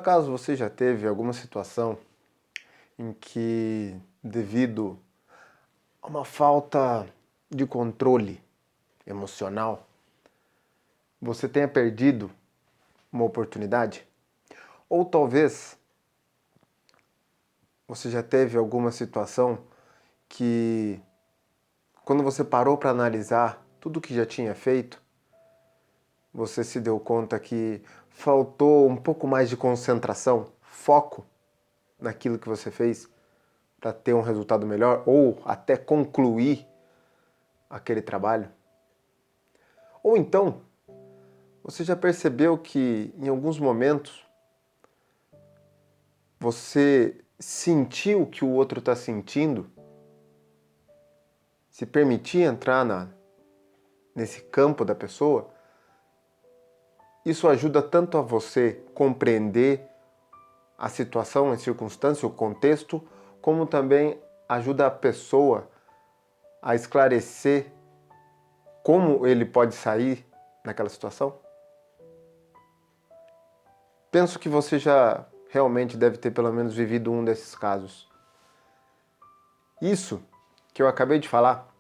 acaso você já teve alguma situação em que, devido a uma falta de controle emocional, você tenha perdido uma oportunidade? Ou talvez você já teve alguma situação que, quando você parou para analisar tudo o que já tinha feito, você se deu conta que faltou um pouco mais de concentração, foco naquilo que você fez para ter um resultado melhor ou até concluir aquele trabalho? Ou então, você já percebeu que em alguns momentos você sentiu o que o outro está sentindo? Se permitir entrar nesse campo da pessoa? Isso ajuda tanto a você compreender a situação, a circunstância, o contexto, como também ajuda a pessoa a esclarecer como ele pode sair naquela situação? Penso que você já realmente deve ter pelo menos vivido um desses casos. Isso que eu acabei de falar,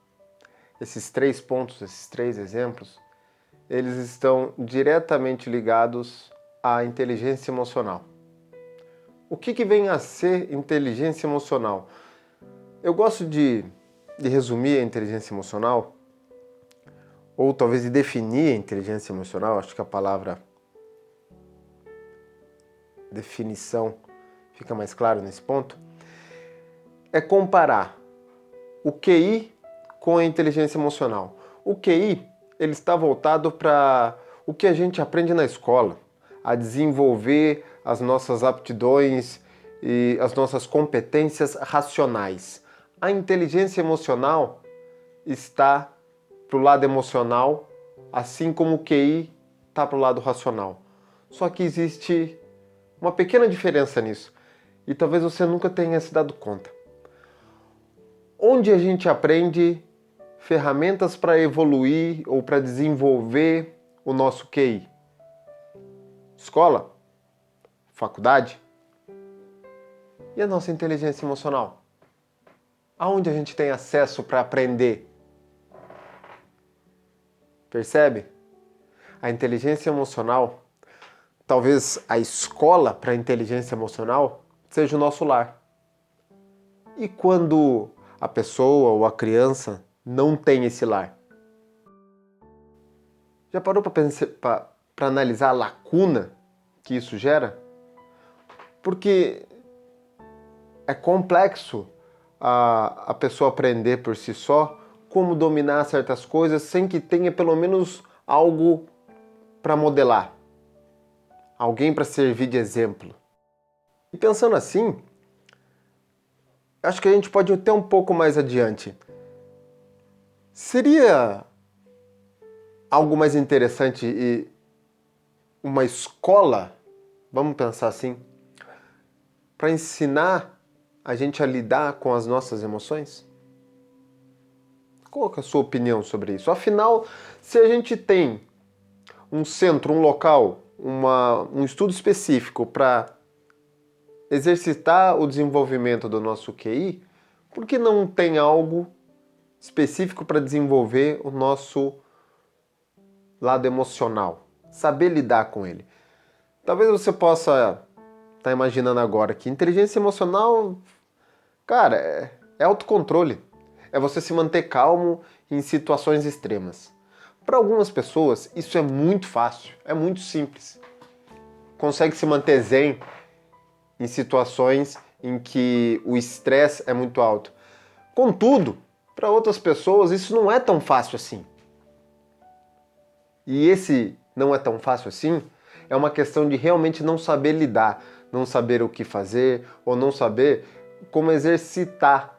esses 3 pontos, esses 3 exemplos, eles estão diretamente ligados à inteligência emocional. O que vem a ser inteligência emocional? Eu gosto de resumir a inteligência emocional, ou talvez de definir a inteligência emocional, acho que a palavra definição fica mais claro nesse ponto, é comparar o QI com a inteligência emocional. O QI, ele está voltado para o que a gente aprende na escola, a desenvolver as nossas aptidões e as nossas competências racionais. A inteligência emocional está para o lado emocional, assim como o QI está para o lado racional. Só que existe uma pequena diferença nisso, e talvez você nunca tenha se dado conta. Onde a gente aprende ferramentas para evoluir ou para desenvolver o nosso QI? Escola? Faculdade? E a nossa inteligência emocional? Aonde a gente tem acesso para aprender? Percebe? A inteligência emocional, talvez a escola para a inteligência emocional, seja o nosso lar. E quando a pessoa ou a criança não tem esse lar? Já parou para analisar a lacuna que isso gera? Porque é complexo a pessoa aprender por si só como dominar certas coisas sem que tenha pelo menos algo para modelar, alguém para servir de exemplo. E pensando assim, acho que a gente pode ir até um pouco mais adiante. Seria algo mais interessante e uma escola, vamos pensar assim, para ensinar a gente a lidar com as nossas emoções? Qual é a sua opinião sobre isso? Afinal, se a gente tem um centro, um local, um estudo específico para exercitar o desenvolvimento do nosso QI, por que não tem algo específico para desenvolver o nosso lado emocional? Saber lidar com ele. Talvez você possa estar imaginando agora que inteligência emocional, cara, é autocontrole. É você se manter calmo em situações extremas. Para algumas pessoas, isso é muito fácil, é muito simples. Consegue se manter zen em situações em que o estresse é muito alto. Contudo, para outras pessoas, isso não é tão fácil assim. E esse não é tão fácil assim é uma questão de realmente não saber lidar, não saber o que fazer ou não saber como exercitar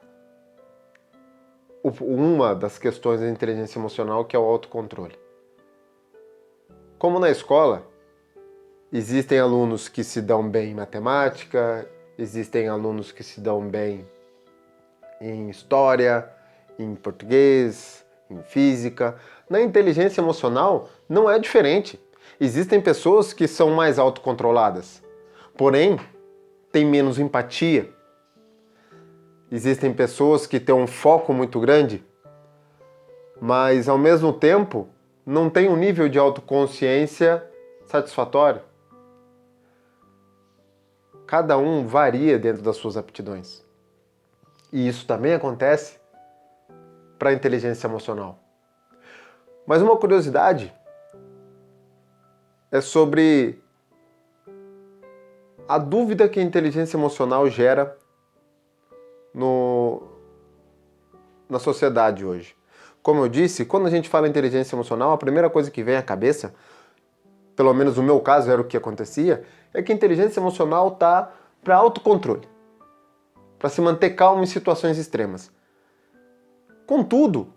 uma das questões da inteligência emocional, que é o autocontrole. Como na escola, existem alunos que se dão bem em matemática, existem alunos que se dão bem em história, em português, em física. Na inteligência emocional não é diferente. Existem pessoas que são mais autocontroladas. porém tem menos empatia. Existem pessoas que têm um foco muito grande, mas ao mesmo tempo não têm um nível de autoconsciência satisfatório. Cada um varia dentro das suas aptidões. E isso também acontece para a inteligência emocional. Mas uma curiosidade é sobre a dúvida que a inteligência emocional gera na sociedade hoje. Como eu disse, quando a gente fala em inteligência emocional, a primeira coisa que vem à cabeça, pelo menos no meu caso era o que acontecia, é que a inteligência emocional está para autocontrole, para se manter calmo em situações extremas. Contudo,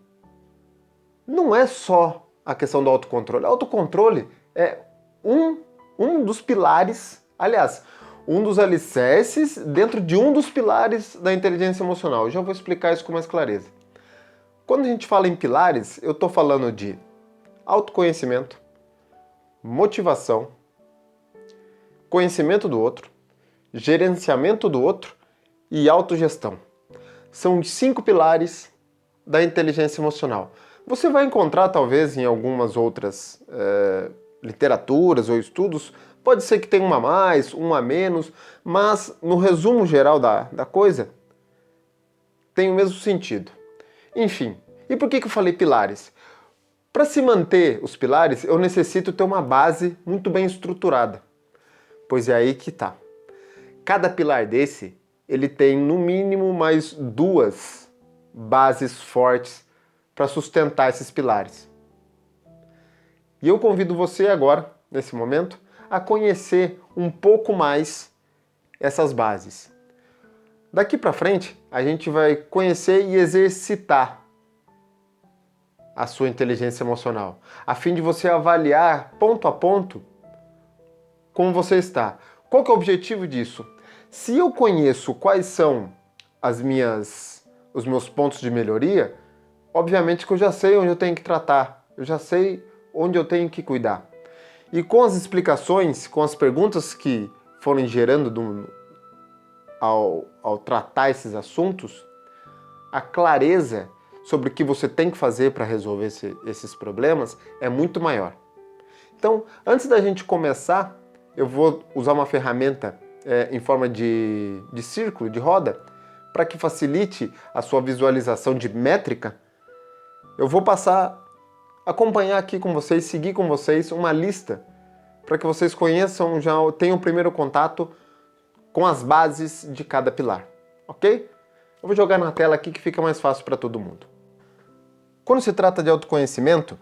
não é só a questão do autocontrole. O autocontrole é um dos pilares, aliás, um dos alicerces dentro de um dos pilares da inteligência emocional. Eu já vou explicar isso com mais clareza. Quando a gente fala em pilares, eu estou falando de autoconhecimento, motivação, conhecimento do outro, gerenciamento do outro e autogestão. São os 5 pilares da inteligência emocional. Você vai encontrar, talvez, em algumas outras literaturas ou estudos, pode ser que tenha uma a mais, uma a menos, mas no resumo geral da coisa, tem o mesmo sentido. Enfim, e por que eu falei pilares? Para se manter os pilares, eu necessito ter uma base muito bem estruturada. Pois é aí que tá. Cada pilar desse, ele tem no mínimo mais 2 bases fortes para sustentar esses pilares. E eu convido você agora, nesse momento, a conhecer um pouco mais essas bases. Daqui para frente, a gente vai conhecer e exercitar a sua inteligência emocional, a fim de você avaliar ponto a ponto como você está. Qual que é o objetivo disso? Se eu conheço quais são os meus pontos de melhoria, obviamente que eu já sei onde eu tenho que tratar, eu já sei onde eu tenho que cuidar. E com as explicações, com as perguntas que forem gerando ao tratar esses assuntos, a clareza sobre o que você tem que fazer para resolver esses problemas é muito maior. Então, antes da gente começar, eu vou usar uma ferramenta em forma de círculo, de roda, para que facilite a sua visualização de métrica. Eu vou acompanhar aqui com vocês, seguir com vocês uma lista para que vocês conheçam, já tenham o primeiro contato com as bases de cada pilar, ok? Eu vou jogar na tela aqui que fica mais fácil para todo mundo. Quando se trata de autoconhecimento,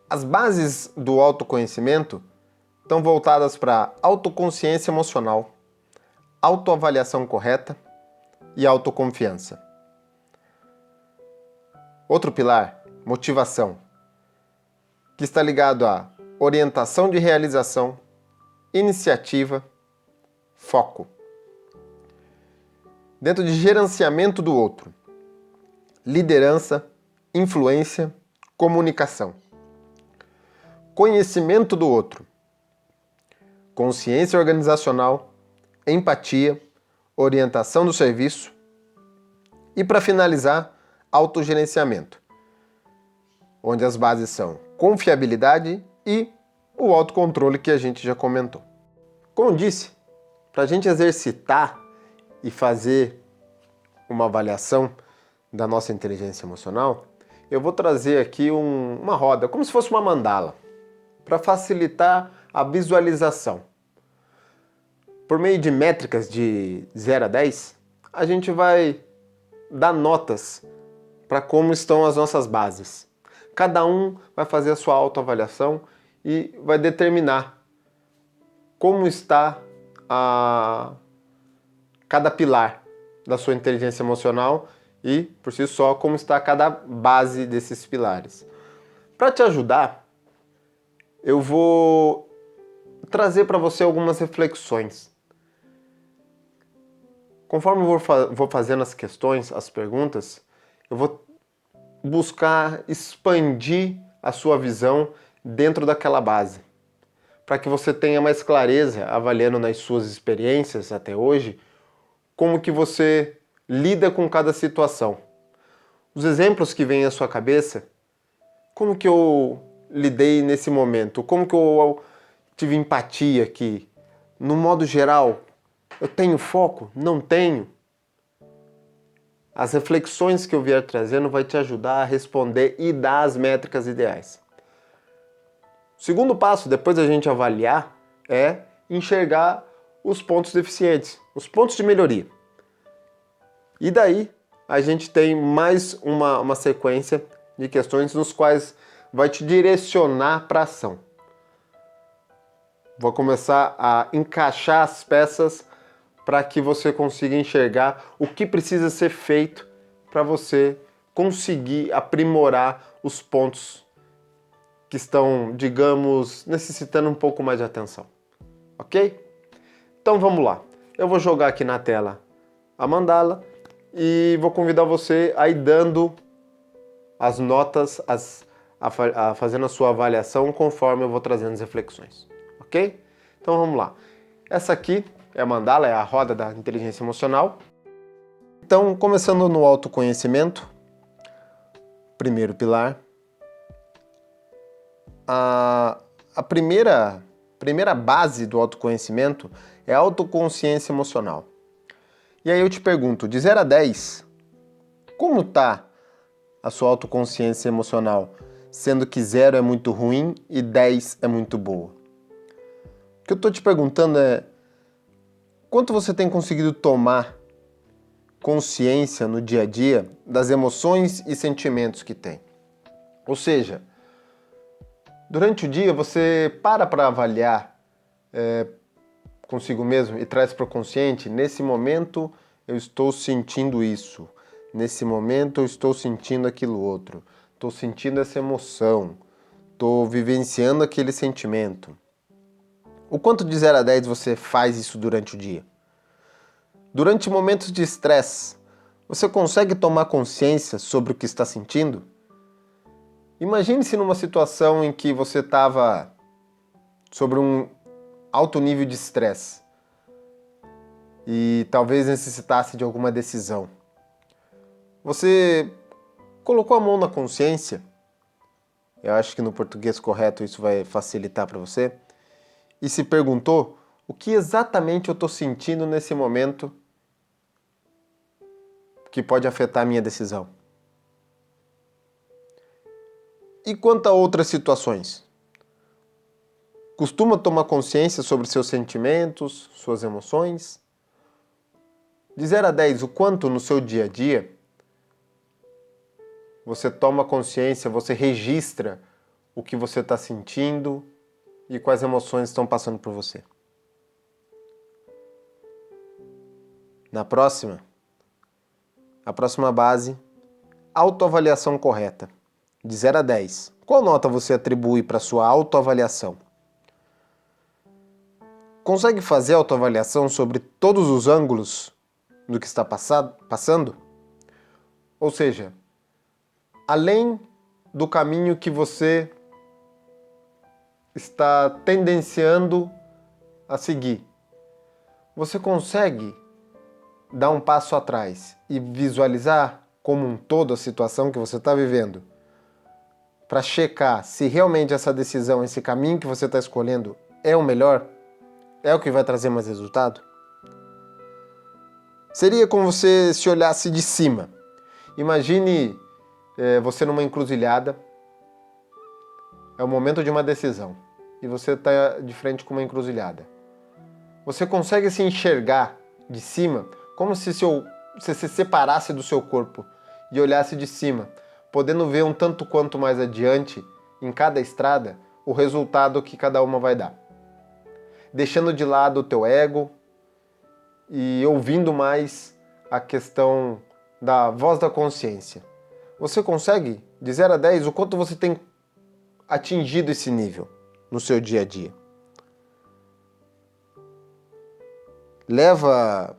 as bases do autoconhecimento estão voltadas para autoconsciência emocional, autoavaliação correta e autoconfiança. Outro pilar, motivação, que está ligado à orientação de realização, iniciativa, foco. Dentro de gerenciamento do outro, liderança, influência, comunicação. Conhecimento do outro, consciência organizacional, empatia, orientação do serviço e, para finalizar, autogerenciamento, onde as bases são confiabilidade e o autocontrole que a gente já comentou. Como disse, para a gente exercitar e fazer uma avaliação da nossa inteligência emocional, eu vou trazer aqui uma roda, como se fosse uma mandala, para facilitar a visualização. Por meio de métricas de 0 a 10, a gente vai dar notas para como estão as nossas bases. Cada um vai fazer a sua autoavaliação e vai determinar como está cada pilar da sua inteligência emocional e, por si só, como está cada base desses pilares. Para te ajudar, eu vou trazer para você algumas reflexões. Conforme eu vou fazendo as questões, as perguntas, eu vou buscar expandir a sua visão dentro daquela base, para que você tenha mais clareza, avaliando nas suas experiências até hoje, como que você lida com cada situação. Os exemplos que vêm à sua cabeça, como que eu lidei nesse momento, como que eu tive empatia aqui. No modo geral, eu tenho foco? Não tenho? As reflexões que eu vier trazendo vai te ajudar a responder e dar as métricas ideais. O segundo passo, depois da gente avaliar, é enxergar os pontos deficientes, os pontos de melhoria. E daí, a gente tem mais uma sequência de questões nos quais vai te direcionar para a ação. Vou começar a encaixar as peças para que você consiga enxergar o que precisa ser feito para você conseguir aprimorar os pontos que estão, digamos, necessitando um pouco mais de atenção. Ok? Então vamos lá. Eu vou jogar aqui na tela a mandala e vou convidar você a ir dando as notas, fazendo a sua avaliação conforme eu vou trazendo as reflexões. Ok? Então vamos lá. Essa aqui é a mandala, é a roda da inteligência emocional. Então, começando no autoconhecimento, primeiro pilar, a primeira base do autoconhecimento é a autoconsciência emocional. E aí eu te pergunto, de 0 a 10, como está a sua autoconsciência emocional? Sendo que 0 é muito ruim e 10 é muito boa. O que eu estou te perguntando é, quanto você tem conseguido tomar consciência no dia a dia das emoções e sentimentos que tem? Ou seja, durante o dia você para avaliar consigo mesmo e traz para o consciente, nesse momento eu estou sentindo isso, nesse momento eu estou sentindo aquilo outro, estou sentindo essa emoção, estou vivenciando aquele sentimento. O quanto de 0 a 10 você faz isso durante o dia? Durante momentos de estresse, você consegue tomar consciência sobre o que está sentindo? Imagine-se numa situação em que você estava sobre um alto nível de estresse e talvez necessitasse de alguma decisão. Você colocou a mão na consciência, eu acho que no português correto isso vai facilitar para você, e se perguntou o que exatamente eu estou sentindo nesse momento que pode afetar a minha decisão. E quanto a outras situações? Costuma tomar consciência sobre seus sentimentos, suas emoções? De 0 a 10, o quanto no seu dia a dia você toma consciência, você registra o que você está sentindo e quais emoções estão passando por você? A próxima base, autoavaliação correta. De 0 a 10, qual nota você atribui para sua autoavaliação? Consegue fazer autoavaliação sobre todos os ângulos do que está passando? Ou seja, além do caminho que você está tendenciando a seguir, você consegue dar um passo atrás e visualizar como um todo a situação que você está vivendo, para checar se realmente essa decisão, esse caminho que você está escolhendo é o melhor? É o que vai trazer mais resultado? Seria como você se olhasse de cima. Imagine você numa encruzilhada, é o momento de uma decisão, e você está de frente com uma encruzilhada. Você consegue se enxergar de cima como se você se separasse do seu corpo e olhasse de cima, podendo ver um tanto quanto mais adiante, em cada estrada, o resultado que cada uma vai dar. Deixando de lado o teu ego e ouvindo mais a questão da voz da consciência. Você consegue, de 0 a 10, o quanto você tem atingido esse nível no seu dia a dia? Leva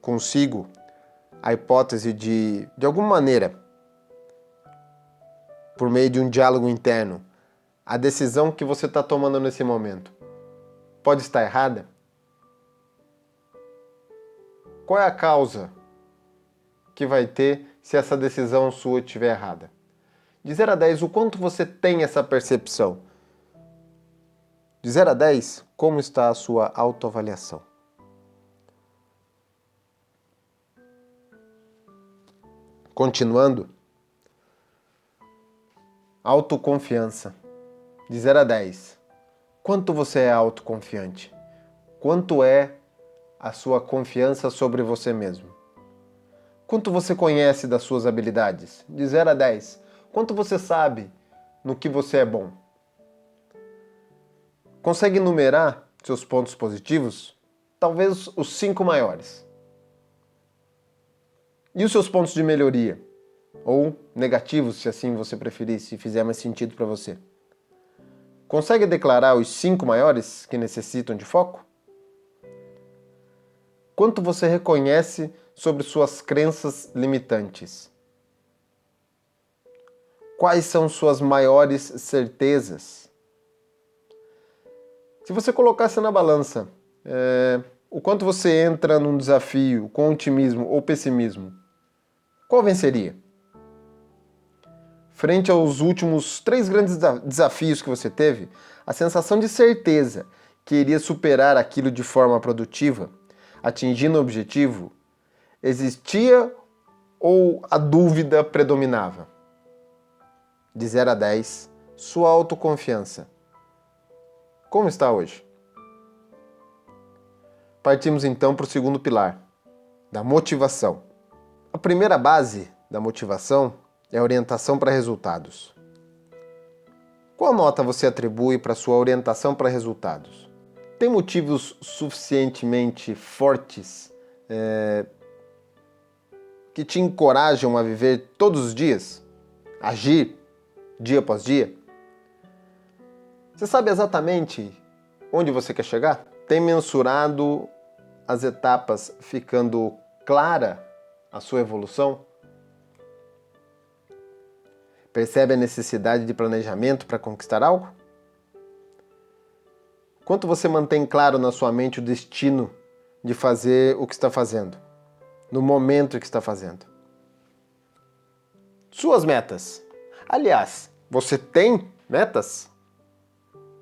consigo a hipótese de alguma maneira, por meio de um diálogo interno, a decisão que você está tomando nesse momento pode estar errada? Qual é a causa que vai ter se essa decisão sua estiver errada? De 0 a 10, o quanto você tem essa percepção? De 0 a 10, como está a sua autoavaliação? Continuando, autoconfiança. De 0 a 10, quanto você é autoconfiante? Quanto é a sua confiança sobre você mesmo? Quanto você conhece das suas habilidades? De 0 a 10, quanto você sabe no que você é bom? Consegue numerar seus pontos positivos? Talvez os 5 maiores. E os seus pontos de melhoria? Ou negativos, se assim você preferir, se fizer mais sentido para você. Consegue declarar os 5 maiores que necessitam de foco? Quanto você reconhece sobre suas crenças limitantes? Quais são suas maiores certezas? Se você colocasse na balança o quanto você entra num desafio com otimismo ou pessimismo, qual venceria? Frente aos últimos 3 grandes desafios que você teve, a sensação de certeza que iria superar aquilo de forma produtiva, atingindo o objetivo, existia ou a dúvida predominava? De 0 a 10, sua autoconfiança. Como está hoje? Partimos então para o segundo pilar, da motivação. A primeira base da motivação é a orientação para resultados. Qual nota você atribui para sua orientação para resultados? Tem motivos suficientemente fortes que te encorajam a viver todos os dias? Agir dia após dia? Você sabe exatamente onde você quer chegar? Tem mensurado as etapas, ficando clara a sua evolução? Percebe a necessidade de planejamento para conquistar algo? Quanto você mantém claro na sua mente o destino de fazer o que está fazendo, no momento que está fazendo? Suas metas. Aliás, você tem metas?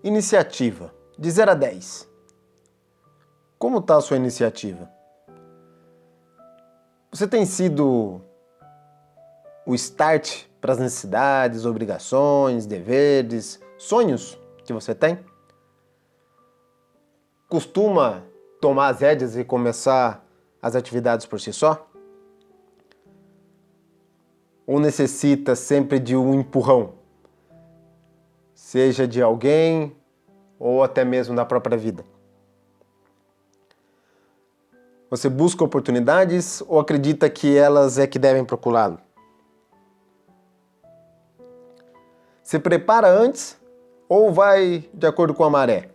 Iniciativa. De 0 a 10. Como está a sua iniciativa? Você tem sido o start para as necessidades, obrigações, deveres, sonhos que você tem? Costuma tomar as rédeas e começar as atividades por si só? Ou necessita sempre de um empurrão? Seja de alguém ou até mesmo da própria vida? Você busca oportunidades ou acredita que elas é que devem procurá-lo? Se prepara antes ou vai de acordo com a maré?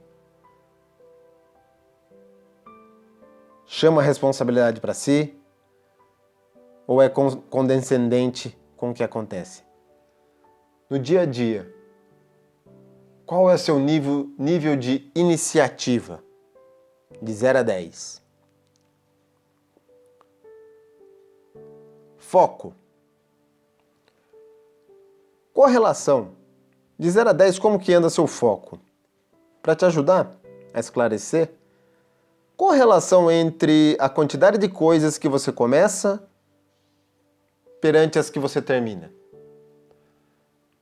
Chama a responsabilidade para si ou é condescendente com o que acontece? No dia a dia, qual é o seu nível de iniciativa? De 0 a 10. Foco. Qual a relação? De 0 a 10, como que anda seu foco? Para te ajudar a esclarecer, qual a relação entre a quantidade de coisas que você começa perante as que você termina?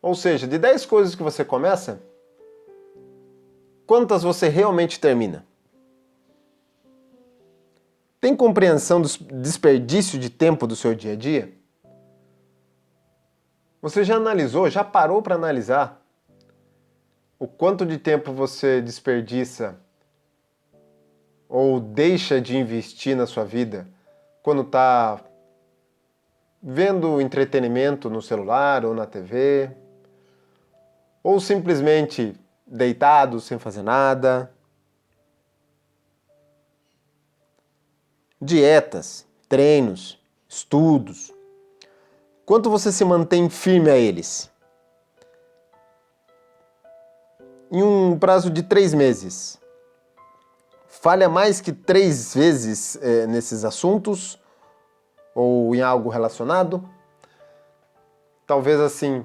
Ou seja, de 10 coisas que você começa, quantas você realmente termina? Tem compreensão do desperdício de tempo do seu dia a dia? Você já analisou, já parou para analisar o quanto de tempo você desperdiça ou deixa de investir na sua vida quando está vendo entretenimento no celular ou na TV? Ou simplesmente deitado, sem fazer nada? Dietas, treinos, estudos. Quanto você se mantém firme a eles? em um prazo de 3 meses, falha mais que 3 vezes nesses assuntos ou em algo relacionado? Talvez assim,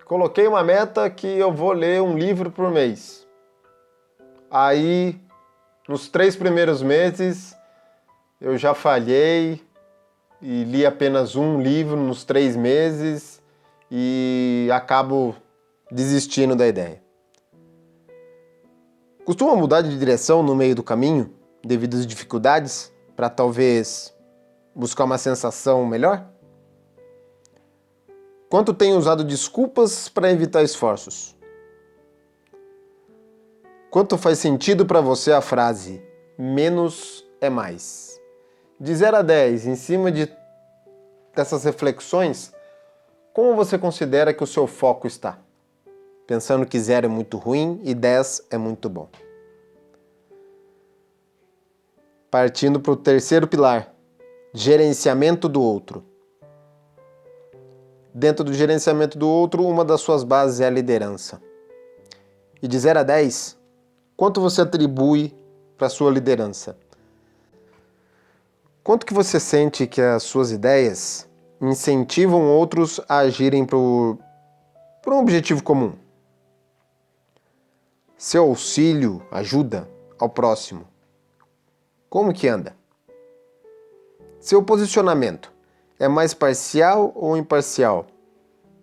coloquei uma meta que eu vou ler um livro por mês. Aí, nos 3 primeiros meses, eu já falhei e li apenas um livro nos 3 meses e acabo desistindo da ideia. Costuma mudar de direção no meio do caminho, devido às dificuldades, para talvez buscar uma sensação melhor? Quanto tem usado desculpas para evitar esforços? Quanto faz sentido para você a frase menos é mais? De 0 a 10, em cima dessas reflexões, como você considera que o seu foco está? Pensando que 0 é muito ruim e 10 é muito bom. Partindo para o terceiro pilar, gerenciamento do outro. Dentro do gerenciamento do outro, uma das suas bases é a liderança. E de 0 a 10, quanto você atribui para a sua liderança? Quanto que você sente que as suas ideias incentivam outros a agirem por um objetivo comum? Seu auxílio, ajuda ao próximo, como que anda? Seu posicionamento é mais parcial ou imparcial?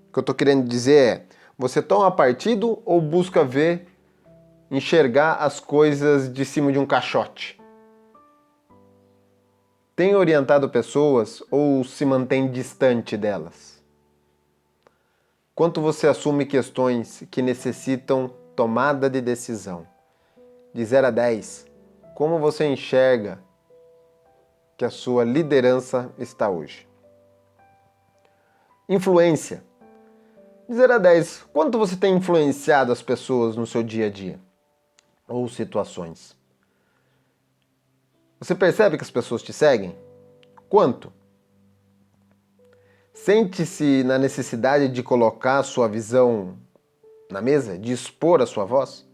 O que eu estou querendo dizer é, você toma partido ou busca enxergar as coisas de cima de um caixote? Tem orientado pessoas ou se mantém distante delas? Quanto você assume questões que necessitam tomada de decisão? De 0 a 10, como você enxerga que a sua liderança está hoje? Influência. De 0 a 10, quanto você tem influenciado as pessoas no seu dia a dia? Ou situações? Você percebe que as pessoas te seguem? Quanto? Sente-se na necessidade de colocar a sua visão na mesa? De expor a sua voz?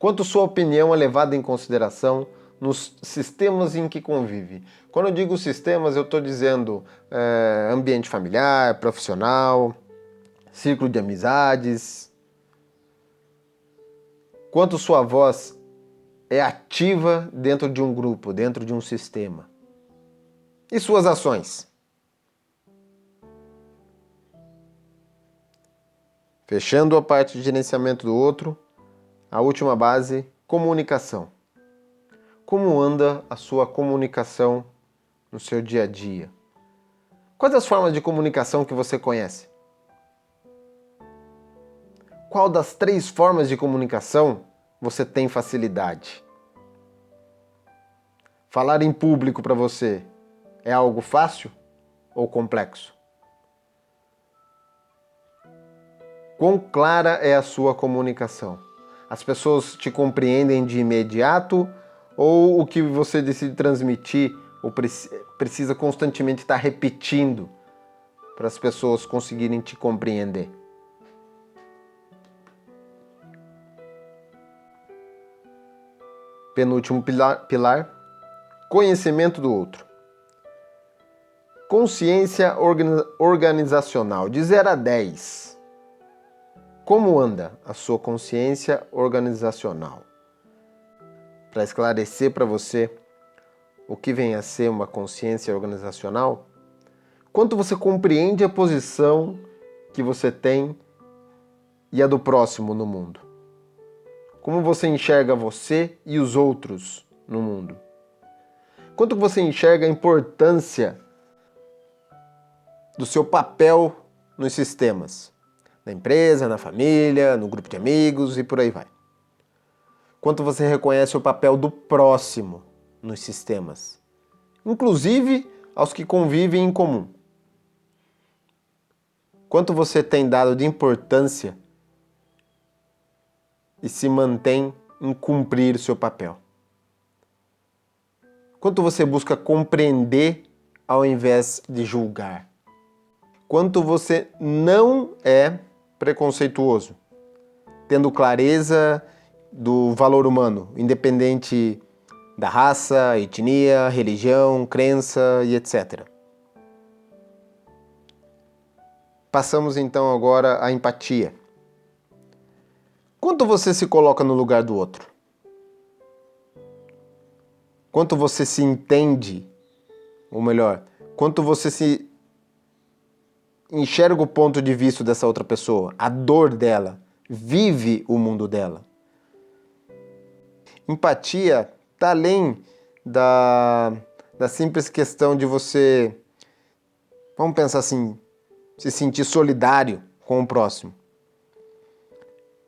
Quanto sua opinião é levada em consideração nos sistemas em que convive? Quando eu digo sistemas, eu estou dizendo ambiente familiar, profissional, círculo de amizades. Quanto sua voz é ativa dentro de um grupo, dentro de um sistema? E suas ações? Fechando a parte de gerenciamento do outro, a última base, comunicação. Como anda a sua comunicação no seu dia a dia? Quais as formas de comunicação que você conhece? Qual das 3 formas de comunicação você tem facilidade? Falar em público para você é algo fácil ou complexo? Quão clara é a sua comunicação? As pessoas te compreendem de imediato ou o que você decide transmitir ou precisa constantemente estar repetindo para as pessoas conseguirem te compreender? Penúltimo pilar, conhecimento do outro. Consciência organizacional, de 0 a 10. Como anda a sua consciência organizacional? Para esclarecer para você o que vem a ser uma consciência organizacional, quanto você compreende a posição que você tem e a do próximo no mundo? Como você enxerga você e os outros no mundo? Quanto você enxerga a importância do seu papel nos sistemas? Na empresa, na família, no grupo de amigos e por aí vai. Quanto você reconhece o papel do próximo nos sistemas, inclusive aos que convivem em comum. Quanto você tem dado de importância e se mantém em cumprir o seu papel. Quanto você busca compreender ao invés de julgar. Quanto você não é preconceituoso, tendo clareza do valor humano, independente da raça, etnia, religião, crença e etc. Passamos então agora à empatia. Quanto você se coloca no lugar do outro? Quanto você se entende, ou melhor, quanto você se enxerga o ponto de vista dessa outra pessoa, a dor dela, vive o mundo dela. Empatia está além da simples questão de você, vamos pensar assim, se sentir solidário com o próximo.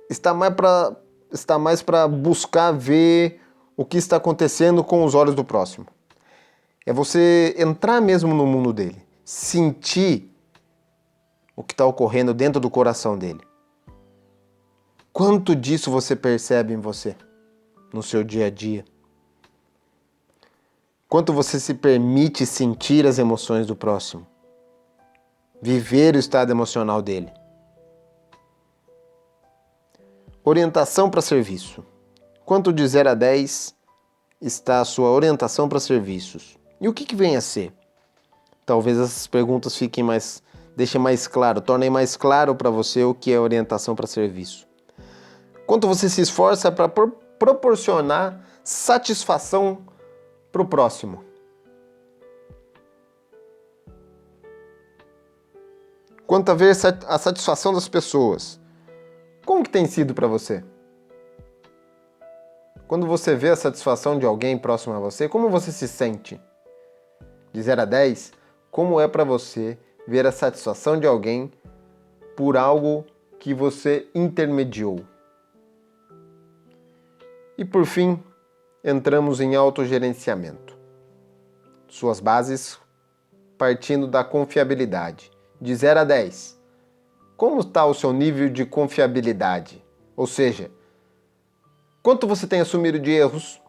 Está mais para buscar ver o que está acontecendo com os olhos do próximo. É você entrar mesmo no mundo dele, sentir o que está ocorrendo dentro do coração dele. Quanto disso você percebe em você, no seu dia a dia? Quanto você se permite sentir as emoções do próximo? Viver o estado emocional dele. Orientação para serviço. Quanto de 0 a 10 está a sua orientação para serviços? E o que vem a ser? Talvez essas perguntas deixem mais claro, tornem mais claro para você o que é orientação para serviço. Quanto você se esforça para proporcionar satisfação para o próximo? Quanto a ver a satisfação das pessoas? Como que tem sido para você? Quando você vê a satisfação de alguém próximo a você, como você se sente? De 0 a 10, como é para você ver a satisfação de alguém por algo que você intermediou? E por fim, entramos em autogerenciamento. Suas bases partindo da confiabilidade. De 0 a 10, como está o seu nível de confiabilidade? Ou seja, quanto você tem assumido de erros?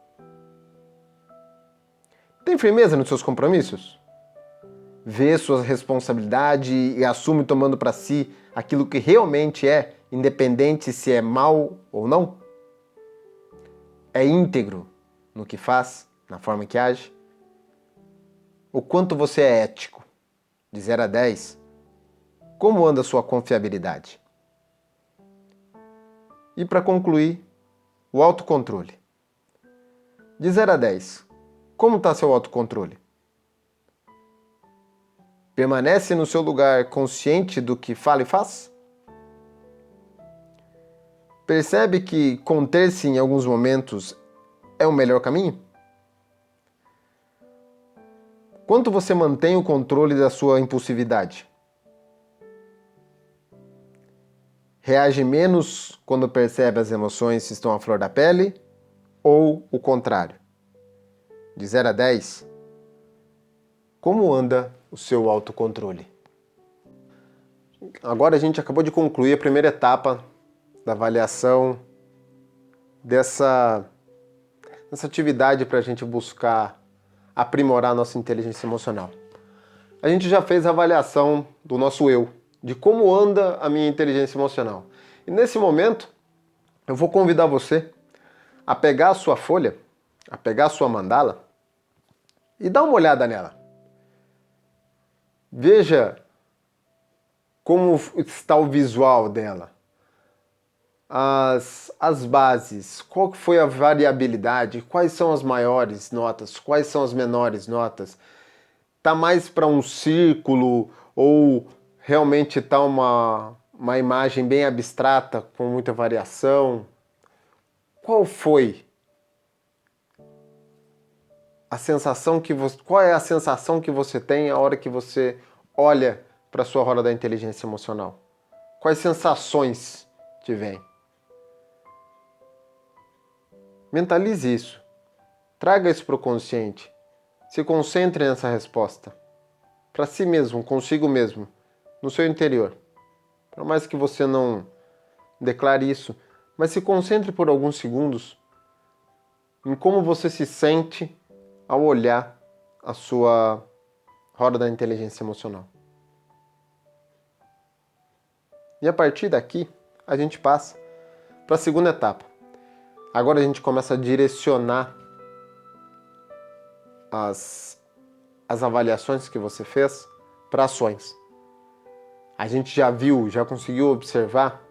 Tem firmeza nos seus compromissos? Vê sua responsabilidade e assume tomando para si aquilo que realmente é, independente se é mal ou não? É íntegro no que faz, na forma que age? O quanto você é ético? De 0 a 10, como anda a sua confiabilidade? E para concluir, o autocontrole. De 0 a 10, como está seu autocontrole? Permanece no seu lugar consciente do que fala e faz? Percebe que conter-se em alguns momentos é o melhor caminho? Quanto você mantém o controle da sua impulsividade? Reage menos quando percebe as emoções que estão à flor da pele ou o contrário? De 0 a 10, como anda o seu autocontrole? Agora a gente acabou de concluir a primeira etapa da avaliação dessa atividade para a gente buscar aprimorar a nossa inteligência emocional. A gente já fez a avaliação do nosso eu, de como anda a minha inteligência emocional. E nesse momento, eu vou convidar você a pegar a sua folha, a pegar a sua mandala e dar uma olhada nela. Veja como está o visual dela. As bases, qual foi a variabilidade, quais são as maiores notas, quais são as menores notas. Tá mais para um círculo ou realmente está uma imagem bem abstrata, com muita variação? Qual foi a sensação qual é a sensação que você tem a hora que você olha para a sua roda da inteligência emocional? Quais sensações te vêm? Mentalize isso. Traga isso para o consciente. Se concentre nessa resposta. Para si mesmo, consigo mesmo, no seu interior. Por mais que você não declare isso, mas se concentre por alguns segundos em como você se sente ao olhar a sua roda da inteligência emocional. E a partir daqui, a gente passa para a segunda etapa. Agora a gente começa a direcionar as avaliações que você fez para ações. A gente já viu, já conseguiu observar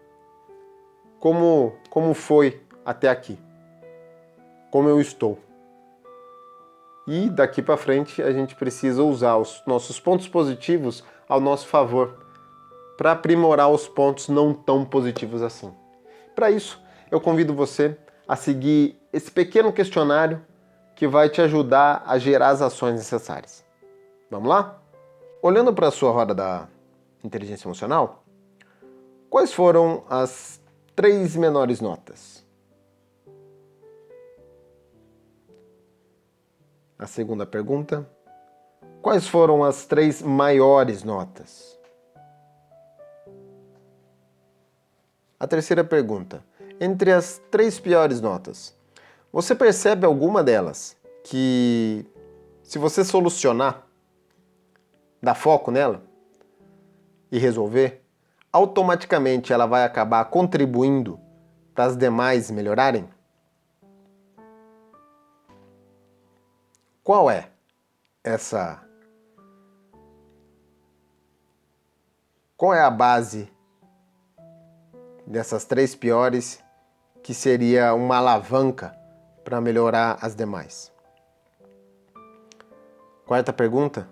como foi até aqui, como eu estou. E daqui para frente a gente precisa usar os nossos pontos positivos ao nosso favor, para aprimorar os pontos não tão positivos assim. Para isso, eu convido você a seguir esse pequeno questionário que vai te ajudar a gerar as ações necessárias. Vamos lá? Olhando para a sua roda da inteligência emocional, quais foram as 3 menores notas? A segunda pergunta, quais foram as 3 maiores notas? A terceira pergunta, entre as 3 piores notas, você percebe alguma delas que, se você solucionar, dar foco nela e resolver, automaticamente ela vai acabar contribuindo para as demais melhorarem? Qual é Qual é a base dessas 3 piores que seria uma alavanca para melhorar as demais? Quarta pergunta.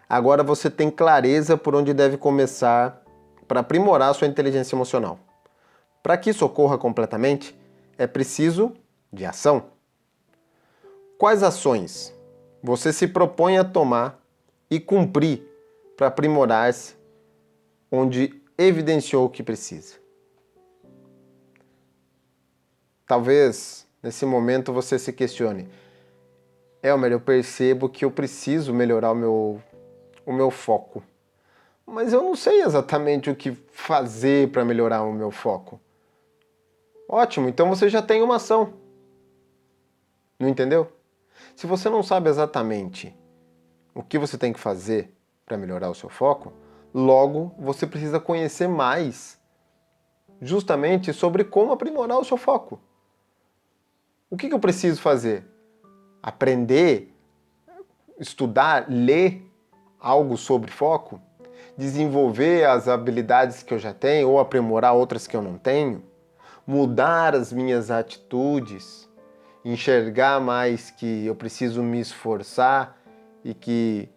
Agora você tem clareza por onde deve começar para aprimorar sua inteligência emocional. Para que isso ocorra completamente, é preciso de ação. Quais ações você se propõe a tomar e cumprir para aprimorar-se onde evidenciou que precisa? Talvez, nesse momento, você se questione. Elmer, eu percebo que eu preciso melhorar o meu foco. Mas eu não sei exatamente o que fazer para melhorar o meu foco. Ótimo, então você já tem uma ação. Não entendeu? Se você não sabe exatamente o que você tem que fazer para melhorar o seu foco, logo você precisa conhecer mais justamente sobre como aprimorar o seu foco. O que eu preciso fazer? Aprender, estudar, ler algo sobre foco? Desenvolver as habilidades que eu já tenho ou aprimorar outras que eu não tenho? Mudar as minhas atitudes? Enxergar mais que eu preciso me esforçar e que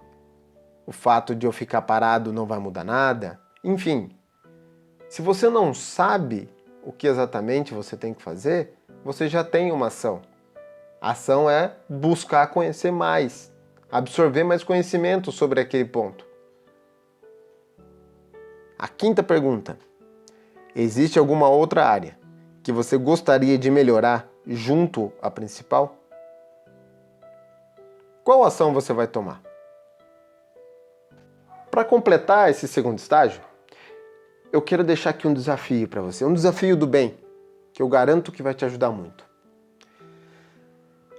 o fato de eu ficar parado não vai mudar nada? Enfim, se você não sabe o que exatamente você tem que fazer, você já tem uma ação. A ação é buscar conhecer mais, absorver mais conhecimento sobre aquele ponto. A quinta pergunta. Existe alguma outra área que você gostaria de melhorar junto à principal? Qual ação você vai tomar? Para completar esse segundo estágio, eu quero deixar aqui um desafio para você, um desafio do bem, que eu garanto que vai te ajudar muito.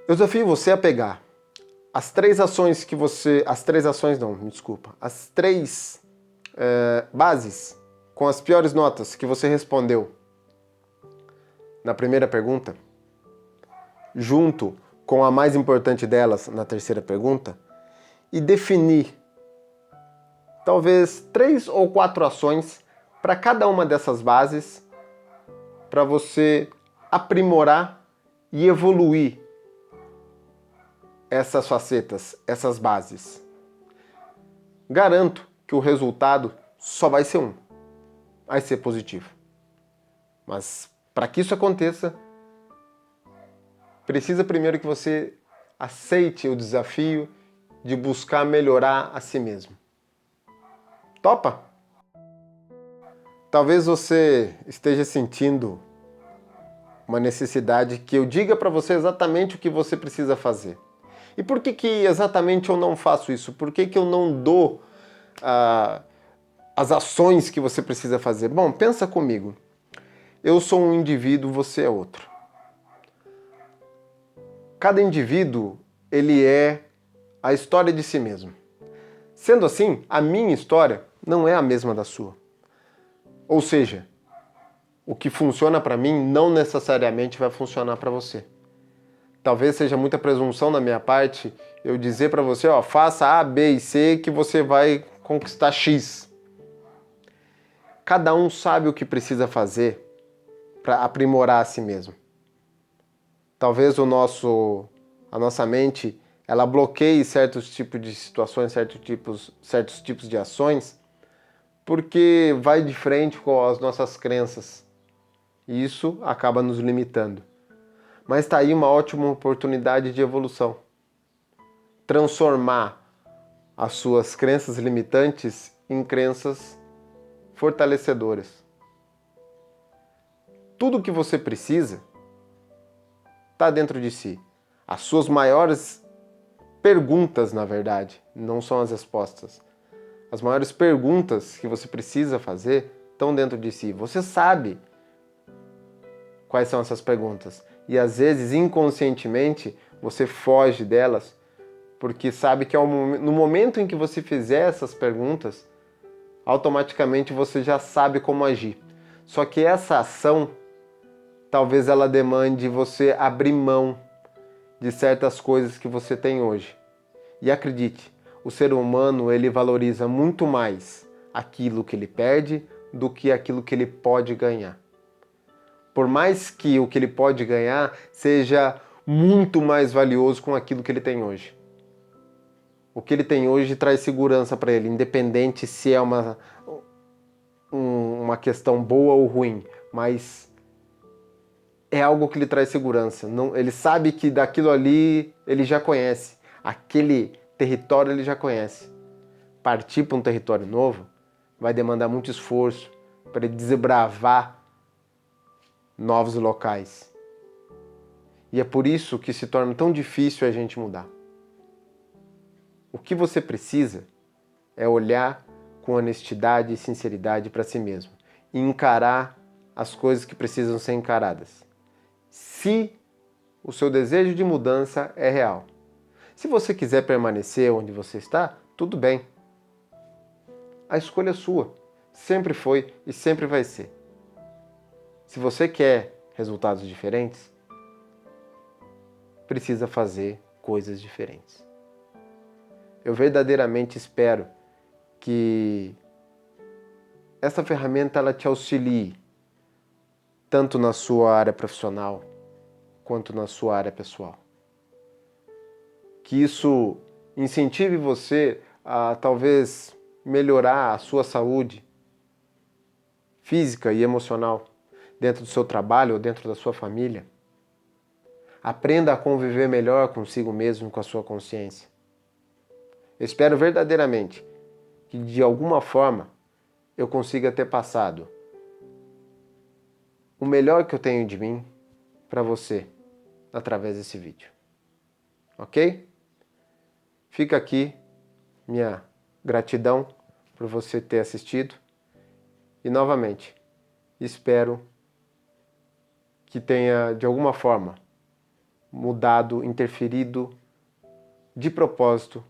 Eu desafio você a pegar as 3 ações que você... As 3 ações não, me desculpa. As 3 bases com as piores notas que você respondeu na primeira pergunta, junto com a mais importante delas na terceira pergunta, e definir talvez 3 ou 4 ações para cada uma dessas bases para você aprimorar e evoluir essas facetas, essas bases. Garanto que o resultado só vai ser um. Vai ser positivo. Mas para que isso aconteça, precisa primeiro que você aceite o desafio de buscar melhorar a si mesmo. Topa? Talvez você esteja sentindo uma necessidade que eu diga para você exatamente o que você precisa fazer. E por que exatamente eu não faço isso? Por que eu não dou as ações que você precisa fazer? Bom, pensa comigo. Eu sou um indivíduo, você é outro. Cada indivíduo, ele é a história de si mesmo. Sendo assim, a minha história não é a mesma da sua. Ou seja, o que funciona para mim não necessariamente vai funcionar para você. Talvez seja muita presunção da minha parte eu dizer para você, ó, faça A, B e C que você vai conquistar X. Cada um sabe o que precisa fazer para aprimorar a si mesmo. Talvez a nossa mente ela bloqueie certos tipos de situações, certos tipos de ações, porque vai de frente com as nossas crenças. E isso acaba nos limitando. Mas está aí uma ótima oportunidade de evolução. Transformar as suas crenças limitantes em crenças fortalecedoras. Tudo o que você precisa está dentro de si. As suas maiores perguntas, na verdade, não são as respostas. As maiores perguntas que você precisa fazer estão dentro de si. Você sabe quais são essas perguntas. E às vezes, inconscientemente, você foge delas porque sabe que no momento em que você fizer essas perguntas, automaticamente você já sabe como agir. Só que essa ação, talvez ela demande você abrir mão de certas coisas que você tem hoje. E acredite, o ser humano ele valoriza muito mais aquilo que ele perde do que aquilo que ele pode ganhar. Por mais que o que ele pode ganhar seja muito mais valioso com aquilo que ele tem hoje. O que ele tem hoje traz segurança para ele, independente se é uma questão boa ou ruim, mas é algo que lhe traz segurança. Ele sabe que daquilo ali ele já conhece, aquele território ele já conhece. Partir para um território novo vai demandar muito esforço para ele desbravar novos locais. E é por isso que se torna tão difícil a gente mudar. O que você precisa é olhar com honestidade e sinceridade para si mesmo e encarar as coisas que precisam ser encaradas. Se o seu desejo de mudança é real. Se você quiser permanecer onde você está, tudo bem. A escolha é sua. Sempre foi e sempre vai ser. Se você quer resultados diferentes, precisa fazer coisas diferentes. Eu verdadeiramente espero que essa ferramenta ela te auxilie tanto na sua área profissional quanto na sua área pessoal. Que isso incentive você a talvez melhorar a sua saúde física e emocional dentro do seu trabalho ou dentro da sua família. Aprenda a conviver melhor consigo mesmo e com a sua consciência. Eu espero verdadeiramente que de alguma forma eu consiga ter passado o melhor que eu tenho de mim para você através desse vídeo. Ok? Fica aqui minha gratidão por você ter assistido e novamente espero que tenha de alguma forma mudado, interferido de propósito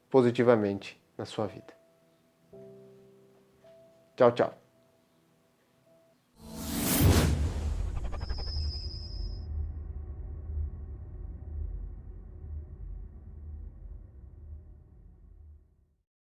positivamente na sua vida. Tchau, tchau.